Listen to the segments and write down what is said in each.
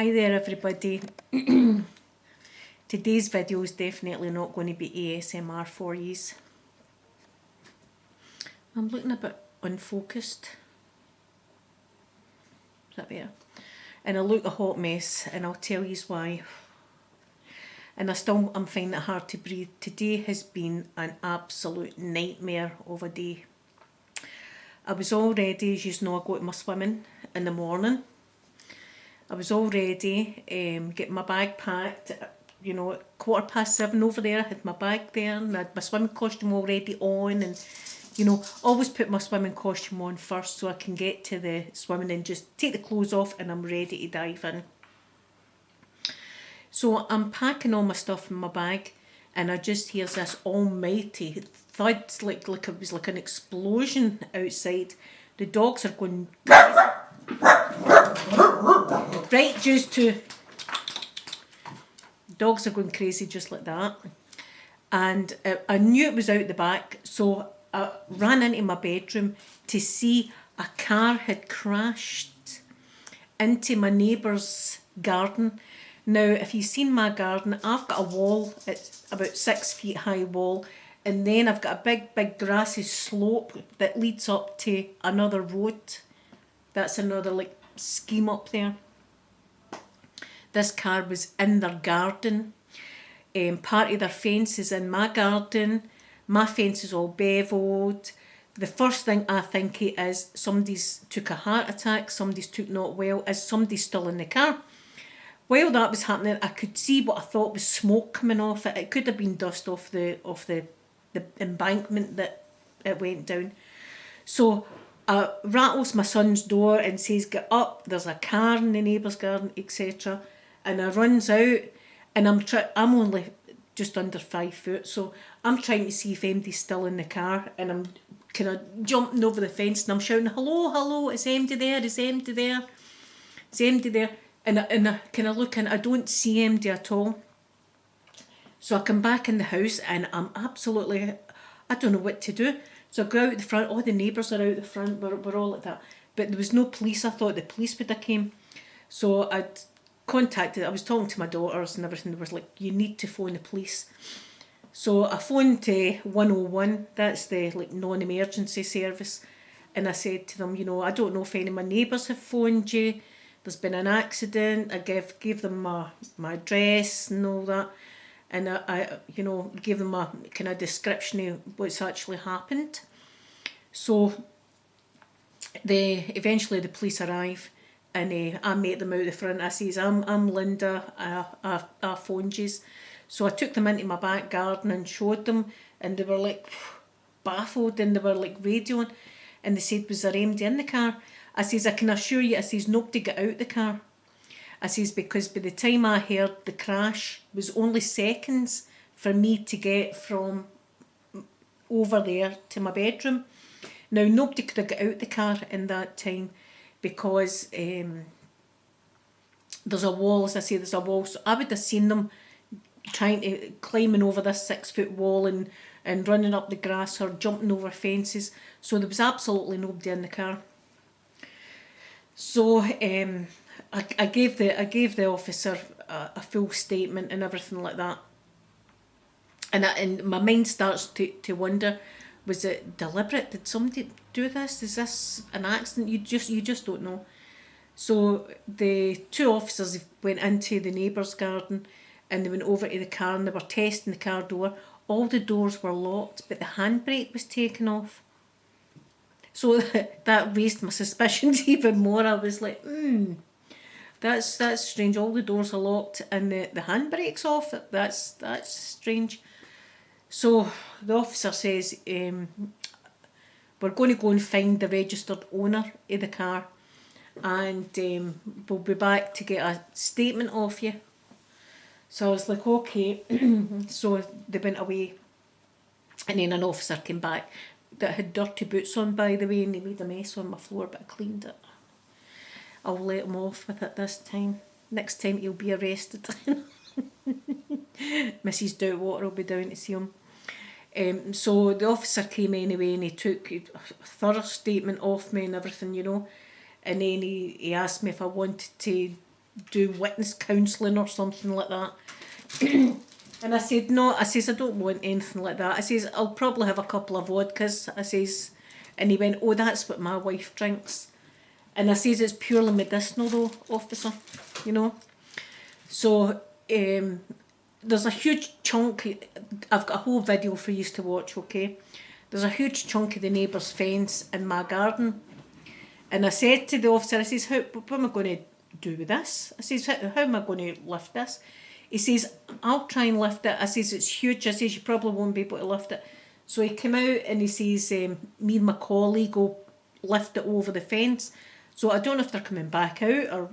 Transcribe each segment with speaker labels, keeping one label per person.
Speaker 1: Hi there everybody. Today's video is definitely not going to be ASMR for yous. I'm looking a bit unfocused. Is that better? And I look a hot mess, and I'll tell yous why. And I'm finding it hard to breathe. Today has been an absolute nightmare of a day. I was all ready, as you know, I go to my swimming in the morning. I was all ready, getting my bag packed, you know, at 7:15 over there. I had my bag there and I had my swimming costume already on, and, you know, always put my swimming costume on first so I can get to the swimming and just take the clothes off and I'm ready to dive in. So I'm packing all my stuff in my bag and I just hear this almighty thud, like it was like an explosion outside. The dogs are going crazy. Right, just to dogs are going crazy just like that, and I knew it was out the back, so I ran into my bedroom to see a car had crashed into my neighbour's garden. Now, if you've seen my garden, I've got a wall, it's about 6 feet high wall, and then I've got a big grassy slope that leads up to another road. That's another like scheme up there. This car was in their garden. Part of their fence is in my garden. My fence is all beveled. The first thing I think is somebody's took a heart attack, somebody's took not well, is somebody still in the car? While that was happening, I could see what I thought was smoke coming off it. It could have been dust off the embankment that it went down. So I rattles my son's door and says, "Get up, there's a car in the neighbour's garden," etc. And I runs out, and I'm only just under 5 foot, so I'm trying to see if anybody's still in the car, and I'm kind of jumping over the fence and I'm shouting, hello, is MD there, is MD there, and I kind of look and I don't see MD at all. So I come back in the house and I'm absolutely, I don't know what to do. So I go out the front, all the neighbours are out the front, we're all like that, but there was no police. I thought the police would have came. So I was talking to my daughters and everything. They were like, "You need to phone the police." So I phoned 101, that's the like non-emergency service, and I said to them, you know, I don't know if any of my neighbours have phoned you, there's been an accident. I gave them my address and all that, and I you know, gave them a kind of description of what's actually happened. So eventually the police arrive, and I met them out the front. I says, I'm Linda, I phoned yous. So I took them into my back garden and showed them, and they were like baffled, and they were like radioing, and they said, "Was there MD in the car?" I says, "I can assure you," I says, "nobody got out the car." I says, "Because by the time I heard the crash was only seconds for me to get from over there to my bedroom. Now, nobody could have got out the car in that time because there's a wall, as I say, there's a wall. So I would have seen them climbing over this 6 foot wall and running up the grass or jumping over fences. So there was absolutely nobody in the car." So I gave the officer a full statement and everything like that. And my mind starts to wonder, was it deliberate? Did somebody do this? Is this an accident? You just don't know. So the two officers went into the neighbour's garden and they went over to the car and they were testing the car door. All the doors were locked, but the handbrake was taken off. So that raised my suspicions even more. I was like, that's strange. All the doors are locked and the handbrake's off. That's strange. So the officer says, "We're going to go and find the registered owner of the car, and we'll be back to get a statement off you." So I was like, okay. So they went away, and then an officer came back that had dirty boots on, by the way, and he made a mess on my floor, but I cleaned it. I'll let him off with it this time. Next time he'll be arrested. Mrs. Doubtwater will be down to see him. So the officer came anyway, and he took a thorough statement off me and everything, you know. And then he asked me if I wanted to do witness counselling or something like that. And I said, no, I says, I don't want anything like that. I says, I'll probably have a couple of vodkas. I says, and he went, oh, that's what my wife drinks. And I says, it's purely medicinal though, officer, you know. So there's a huge chunk, I've got a whole video for you to watch, okay. There's a huge chunk of the neighbour's fence in my garden. And I said to the officer, I says, what am I going to do with this? I says, how am I going to lift this? He says, I'll try and lift it. I says, it's huge. I says, you probably won't be able to lift it. So he came out and he says, me and my colleague will lift it over the fence. So I don't know if they're coming back out or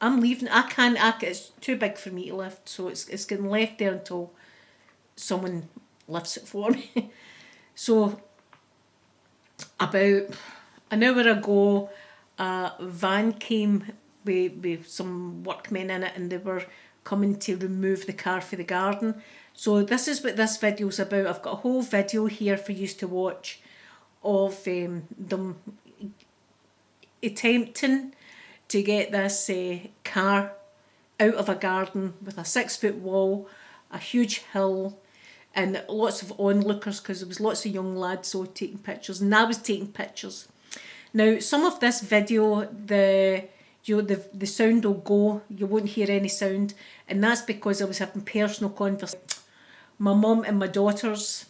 Speaker 1: I'm leaving. I can't, it's too big for me to lift. So it's getting left there until someone lifts it for me. So about an hour ago, a van came with some workmen in it and they were coming to remove the car for the garden. So this is what this video's about. I've got a whole video here for you to watch of them attempting to get this car out of a garden with a 6-foot wall, a huge hill, and lots of onlookers because there was lots of young lads so taking pictures, and I was taking pictures. Now, some of this video, the sound will go, you won't hear any sound, and that's because I was having personal conversations with my mum and my daughters.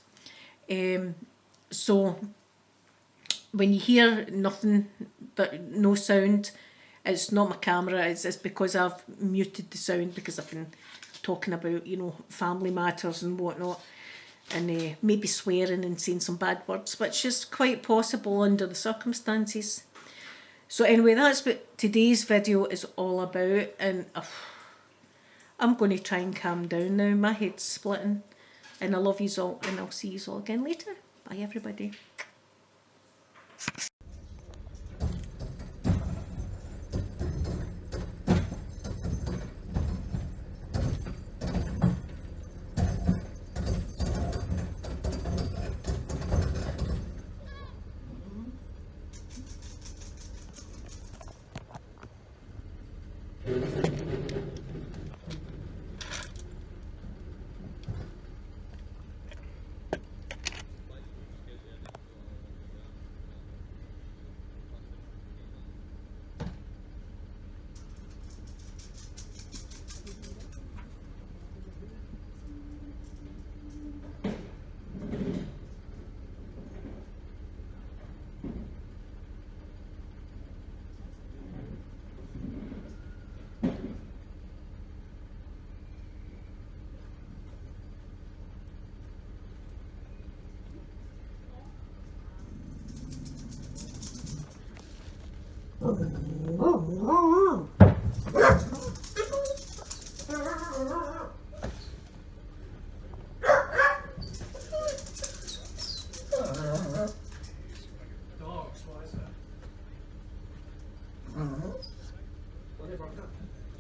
Speaker 1: So when you hear nothing but no sound, it's not my camera, it's because I've muted the sound because I've been talking about, you know, family matters and whatnot, and maybe swearing and saying some bad words, which is quite possible under the circumstances. So anyway, that's what today's video is all about, and I'm going to try and calm down now. My head's splitting, and I love yous all, and I'll see yous all again later. Bye everybody.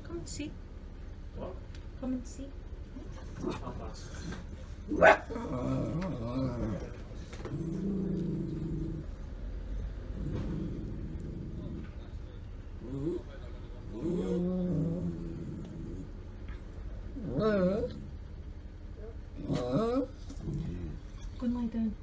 Speaker 1: Come and see.
Speaker 2: What?
Speaker 1: Come and see. Go and lie down.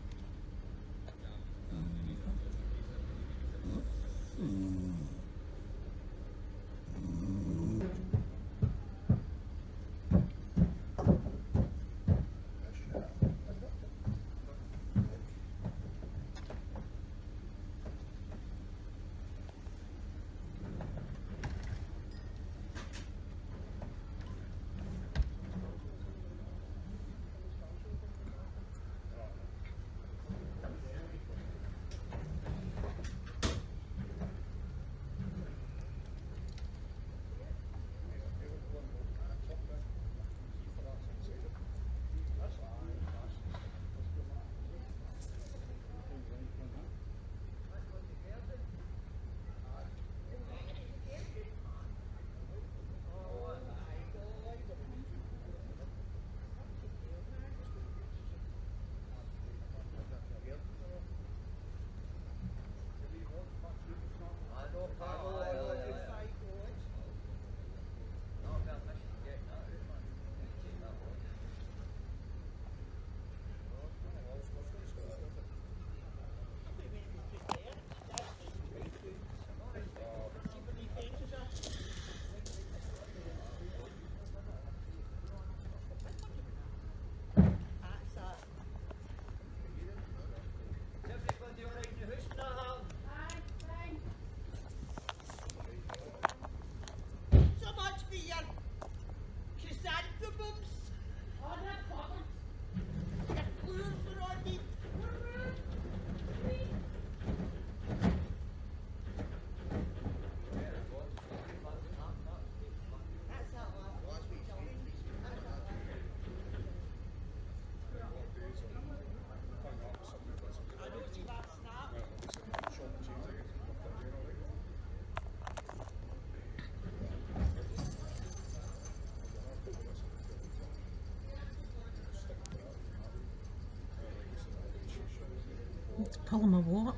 Speaker 1: Pull him a what?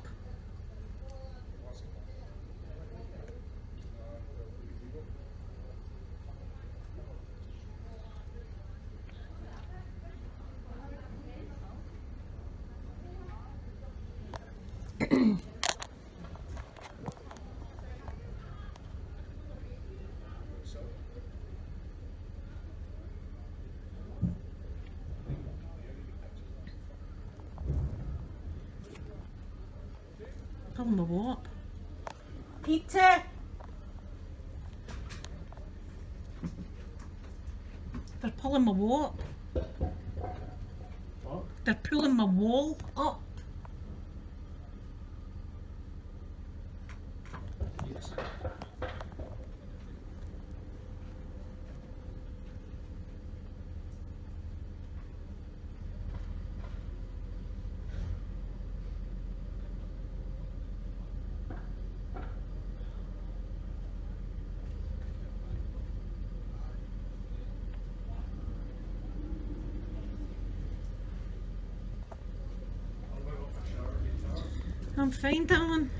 Speaker 1: Pull him a what? Peter! They're pulling my what?
Speaker 2: What?
Speaker 1: They're pulling my wall up.
Speaker 2: Yes.
Speaker 1: I'm fine, darling.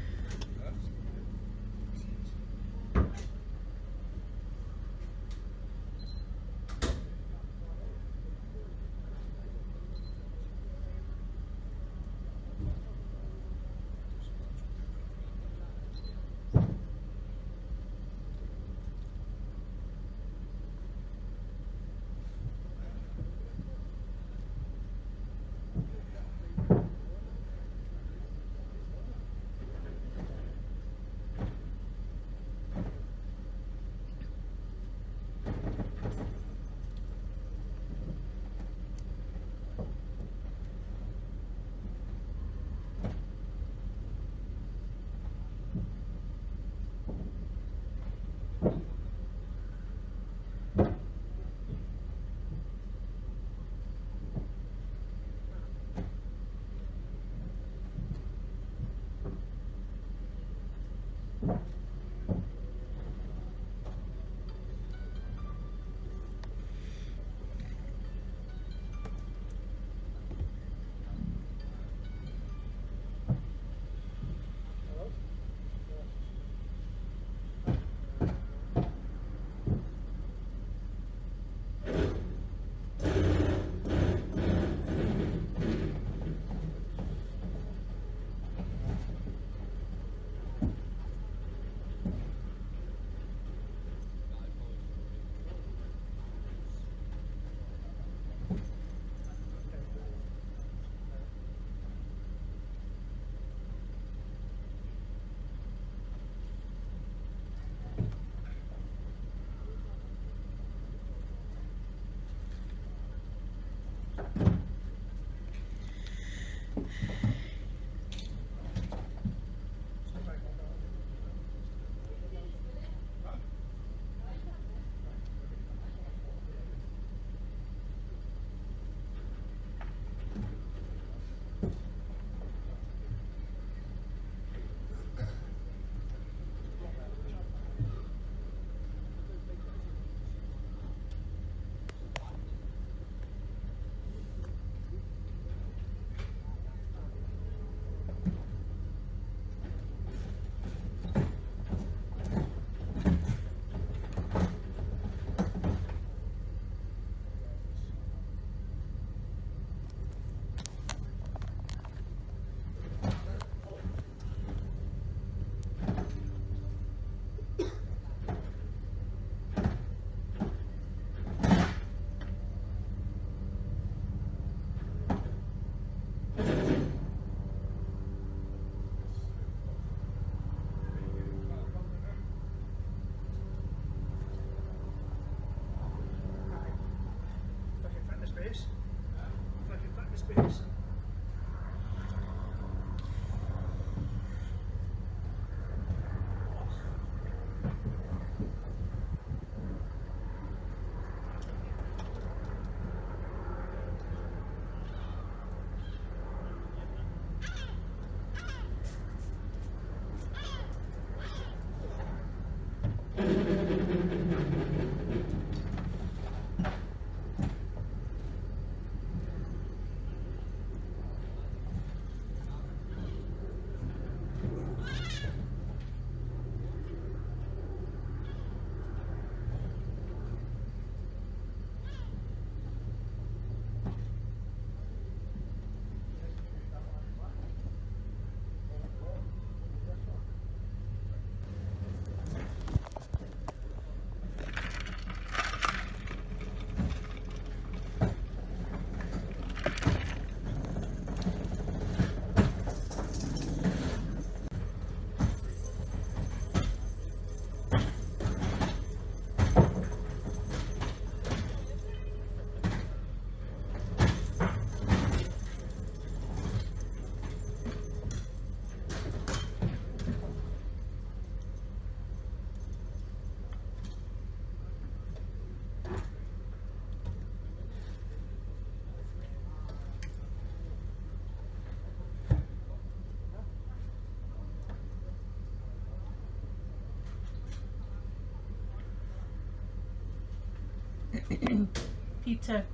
Speaker 1: Peter,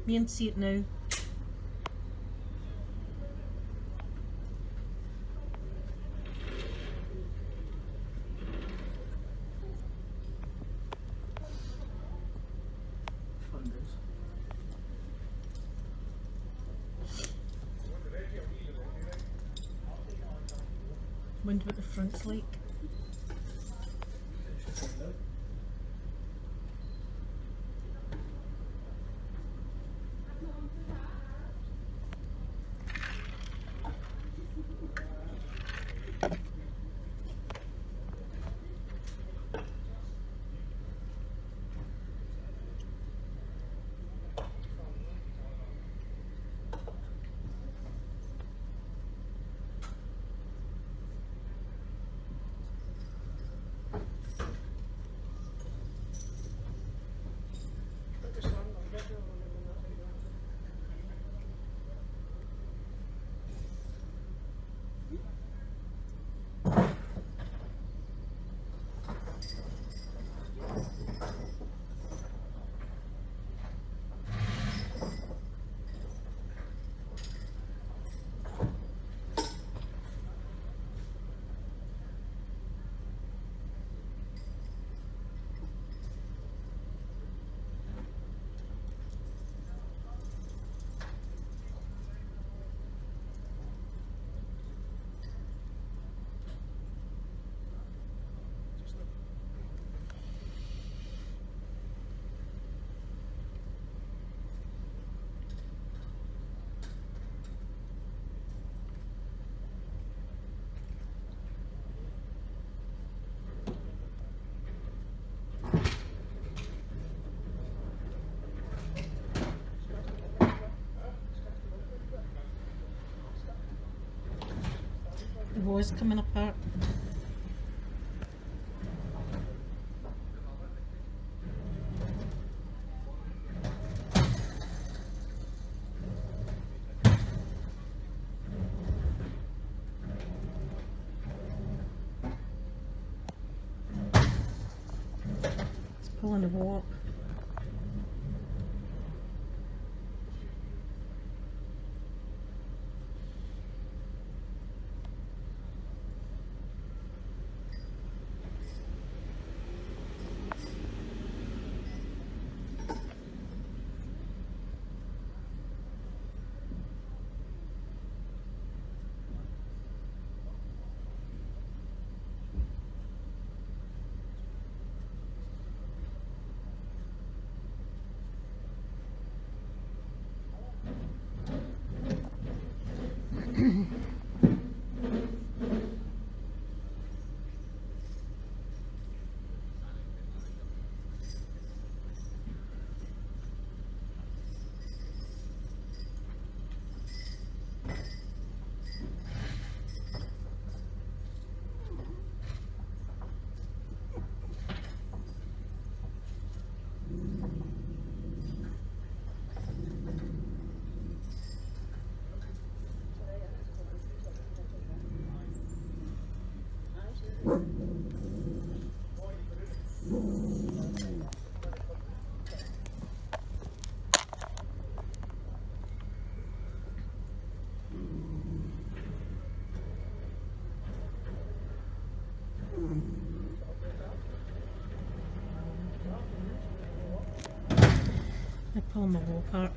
Speaker 1: me and see it now. Wonder what the front's like. It was coming apart. It's pulling the wall up. They're pulling my wall apart.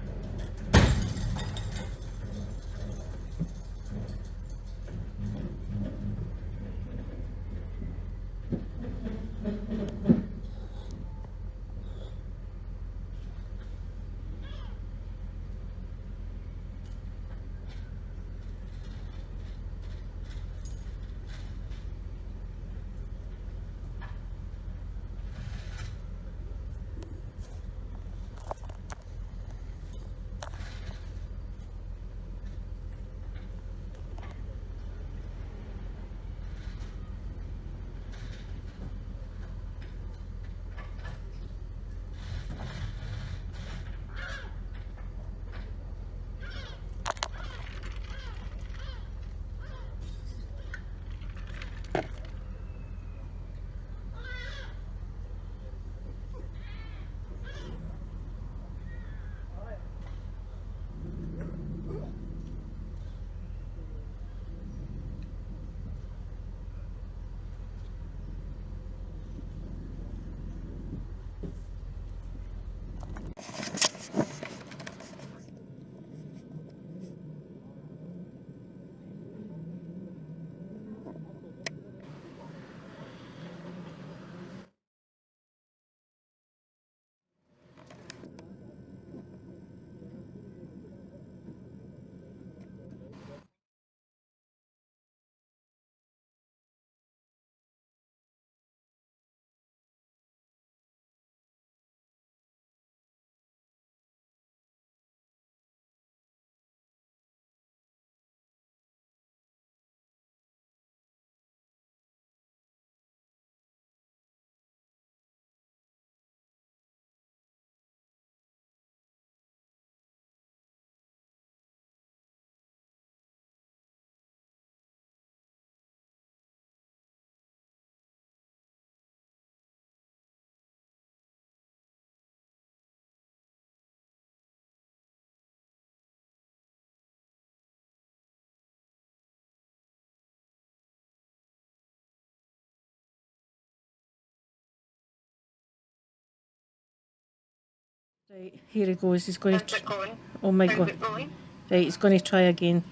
Speaker 1: Right, here he goes. He's going
Speaker 2: How's it going?
Speaker 1: Oh my
Speaker 2: How's
Speaker 1: god.
Speaker 2: it going?
Speaker 1: Right, he's going to try again.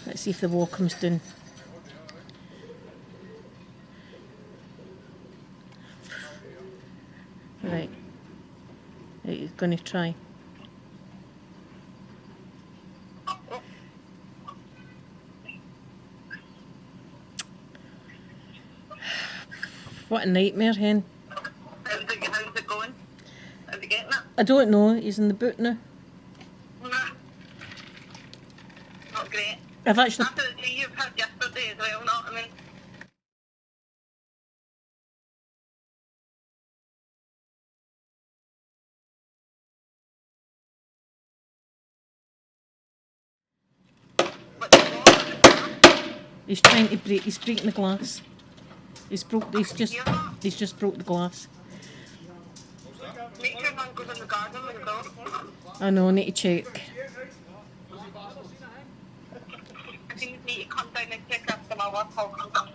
Speaker 1: Let's see if the wall comes down. Right. Right, he's going to try. What a nightmare, hen.
Speaker 2: How's it going? Is he getting it?
Speaker 1: I don't know. He's in the boot now.
Speaker 2: Nah, not great.
Speaker 1: I've actually...
Speaker 2: After the day you've had yesterday as well, not I mean. What's wrong with the car?
Speaker 1: He's trying to break... He's breaking the glass. He's
Speaker 2: Did you hear that?
Speaker 1: just broke the glass.
Speaker 2: Make sure no one goes in the garden with the dog.
Speaker 1: I know, I need to check.
Speaker 2: If you need to come down and check after my work, I'll come down.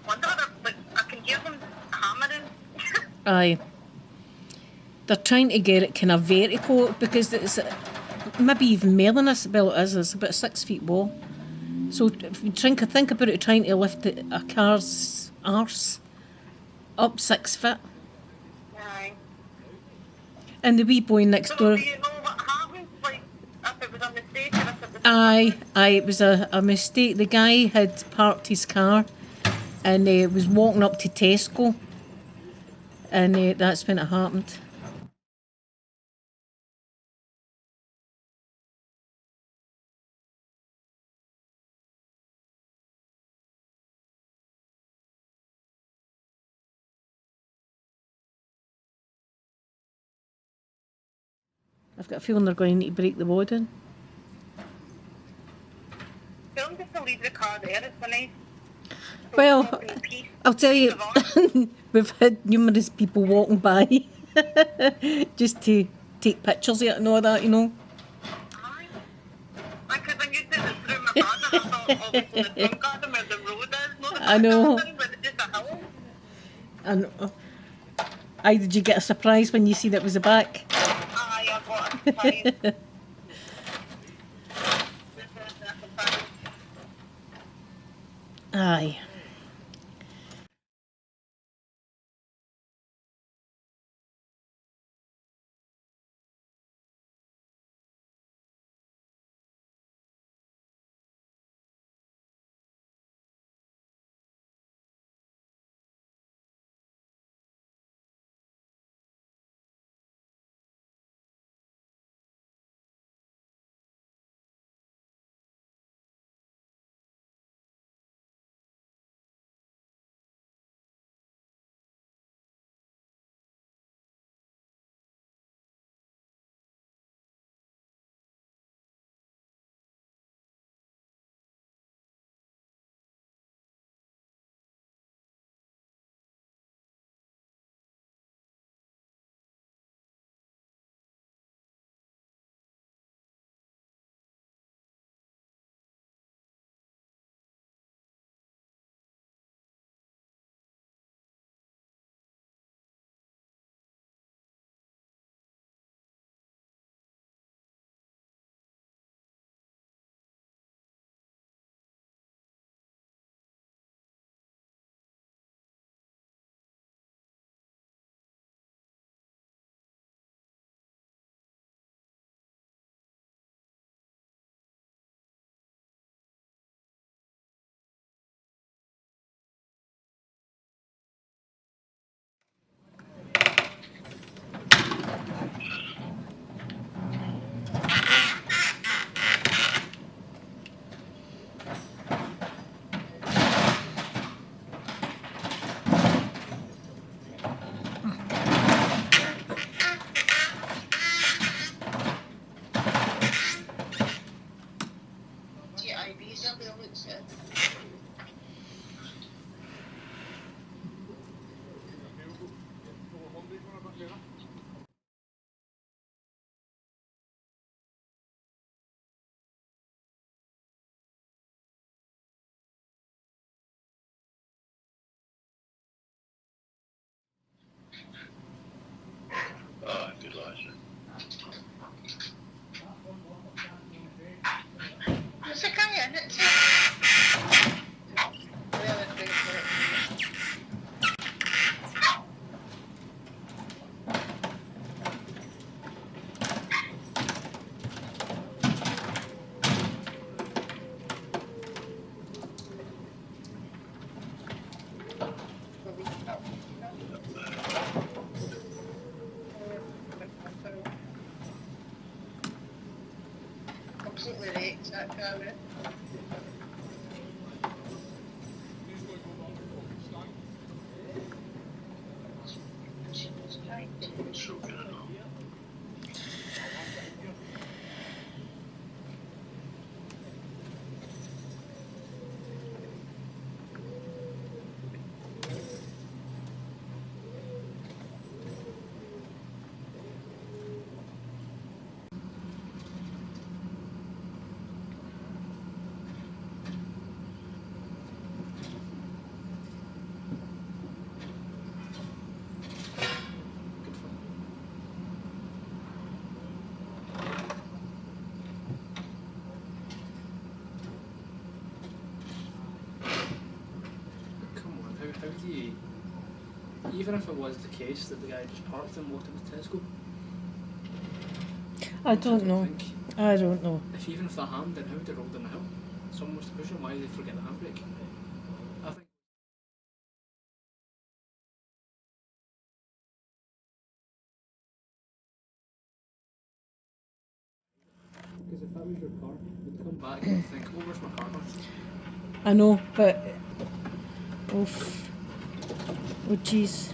Speaker 2: Wonder if I can hear them hammering.
Speaker 1: Aye. They're trying to get it kind of vertical because it's maybe even more than this. Well, it is. It's about a 6 feet wall. So if you think about it, trying to lift a car's arse up 6 foot.
Speaker 2: Aye.
Speaker 1: And the wee boy next
Speaker 2: So
Speaker 1: door...
Speaker 2: do you know what happened? Like, if it was a mistake or if it was...
Speaker 1: Aye, it was a mistake. The guy had parked his car and was walking up to Tesco, and that's when it happened. I've got a feeling they're going to need to break the wall in.
Speaker 2: Tell them just to leave the car there, it's a nice...
Speaker 1: Well, I'll tell you, we've had numerous people walking by just to take pictures of it and all that, you know.
Speaker 2: Aye. Because when you said it's through my garden, I thought obviously the front garden where the road is, not the
Speaker 1: I
Speaker 2: back
Speaker 1: know.
Speaker 2: garden where it's just a hill.
Speaker 1: And did you get a surprise when you seen it was the back?
Speaker 2: Aye, I got a surprise.
Speaker 1: Aye.
Speaker 2: Ibiza by the looks of it.
Speaker 3: Oh, good lad.
Speaker 2: There's a guy in it, too. Really great for it. Completely raked that camera.
Speaker 3: So good and all.
Speaker 4: Come on, how do you... Even if it was the case that the guy just parked and walked into Tesco,
Speaker 1: I don't know.
Speaker 4: think,
Speaker 1: I don't know.
Speaker 4: even if that happened, then how would it roll down the hill? Someone was to push him, why did they forget the handbrake? I think... Because if that was your car, you'd come back and think, oh, where's my car gone?
Speaker 1: I know, but... Oof. Oh, jeez.